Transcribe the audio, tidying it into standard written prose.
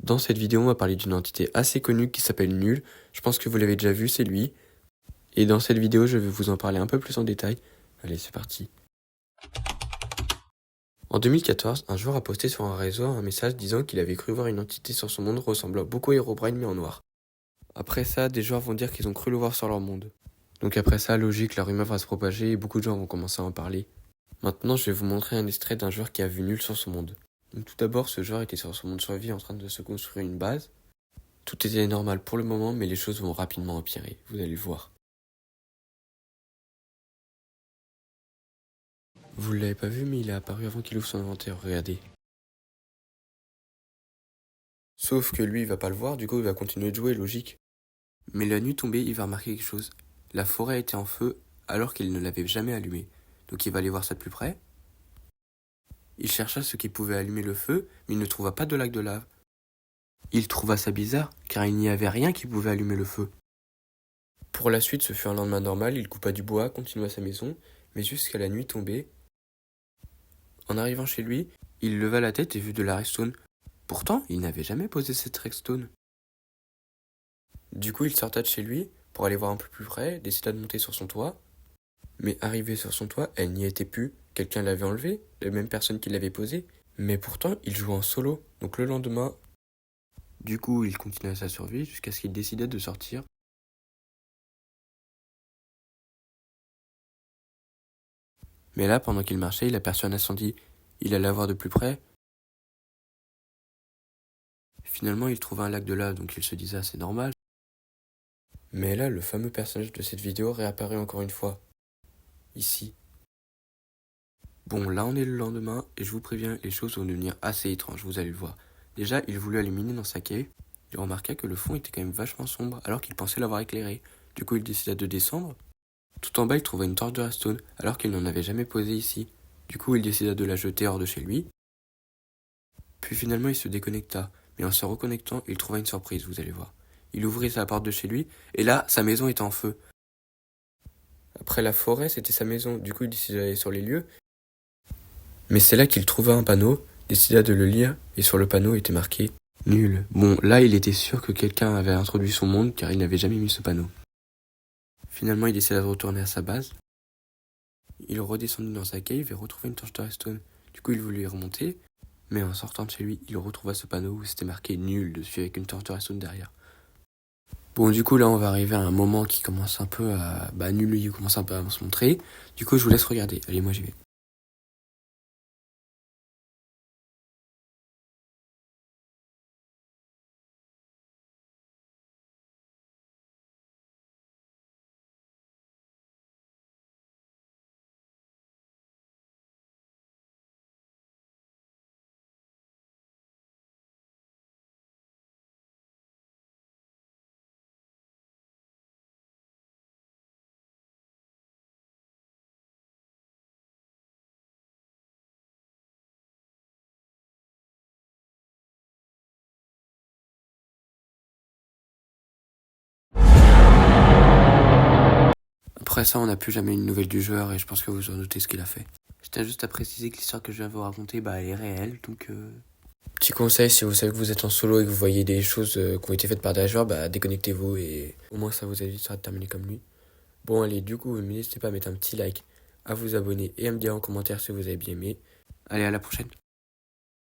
Dans cette vidéo, on va parler d'une entité assez connue qui s'appelle Nul. Je pense que vous l'avez déjà vu, c'est lui. Et dans cette vidéo, je vais vous en parler un peu plus en détail. Allez, c'est parti. En 2014, un joueur a posté sur un réseau un message disant qu'il avait cru voir une entité sur son monde ressemblant beaucoup à Herobrine mais en noir. Après ça, des joueurs vont dire qu'ils ont cru le voir sur leur monde. Donc après ça, logique, la rumeur va se propager et beaucoup de gens vont commencer à en parler. Maintenant, je vais vous montrer un extrait d'un joueur qui a vu Nul sur son monde. Donc tout d'abord, ce joueur était sur son monde survie en train de se construire une base. Tout était normal pour le moment, mais les choses vont rapidement empirer, vous allez le voir. Vous l'avez pas vu, mais il est apparu avant qu'il ouvre son inventaire, regardez. Sauf que lui, il va pas le voir, du coup il va continuer de jouer, logique. Mais la nuit tombée, il va remarquer quelque chose. La forêt était en feu alors qu'il ne l'avait jamais allumée. Donc il va aller voir ça de plus près. Il chercha ce qui pouvait allumer le feu, mais il ne trouva pas de lac de lave. Il trouva ça bizarre, car il n'y avait rien qui pouvait allumer le feu. Pour la suite, ce fut un lendemain normal, il coupa du bois, continua sa maison, mais jusqu'à la nuit tombée. En arrivant chez lui, il leva la tête et vit de la redstone. Pourtant, il n'avait jamais posé cette redstone. Du coup, il sorta de chez lui pour aller voir un peu plus près, décida de monter sur son toit. Mais arrivé sur son toit, elle n'y était plus. Quelqu'un l'avait enlevée, la même personne qui l'avait posée. Mais pourtant, il jouait en solo. Donc le lendemain, du coup, il continua sa survie jusqu'à ce qu'il décida de sortir. Mais là, pendant qu'il marchait, il aperçut un incendie. Il alla voir de plus près. Finalement, il trouva un lac de lave, donc il se disait, c'est normal. Mais là, le fameux personnage de cette vidéo réapparaît encore une fois. Ici. Bon, là on est le lendemain, et je vous préviens, les choses vont devenir assez étranges, vous allez le voir. Déjà, il voulut illuminer dans sa cave. Il remarqua que le fond était quand même vachement sombre, alors qu'il pensait l'avoir éclairé. Du coup, il décida de descendre. Tout en bas, il trouva une torche de redstone, alors qu'il n'en avait jamais posé ici. Du coup, il décida de la jeter hors de chez lui. Puis finalement, il se déconnecta, mais en se reconnectant, il trouva une surprise, vous allez voir. Il ouvrit sa porte de chez lui, et là, sa maison était en feu. Après la forêt, c'était sa maison, du coup, il décida d'aller sur les lieux. Mais c'est là qu'il trouva un panneau, décida de le lire, et sur le panneau était marqué « Nul ». Bon, là, il était sûr que quelqu'un avait introduit son monde, car il n'avait jamais mis ce panneau. Finalement, il décida de retourner à sa base. Il redescendit dans sa cave et retrouva une torche de redstone. Du coup, il voulut y remonter, mais en sortant de chez lui, il retrouva ce panneau où c'était marqué « Nul » dessus avec une torche de redstone derrière. Bon, du coup, là, on va arriver à un moment qui commence un peu à... Nul, il commence un peu à se montrer. Du coup, je vous laisse regarder. Allez, moi, j'y vais. Après ça, on n'a plus jamais une nouvelle du joueur et je pense que vous en doutez ce qu'il a fait. Je tiens juste à préciser que l'histoire que je viens de vous raconter, elle est réelle, donc... Petit conseil, si vous savez que vous êtes en solo et que vous voyez des choses qui ont été faites par des joueurs, déconnectez-vous et au moins ça vous évitera de terminer comme lui. Bon allez, du coup, n'hésitez pas à mettre un petit like, à vous abonner et à me dire en commentaire si vous avez bien aimé. Allez, à la prochaine.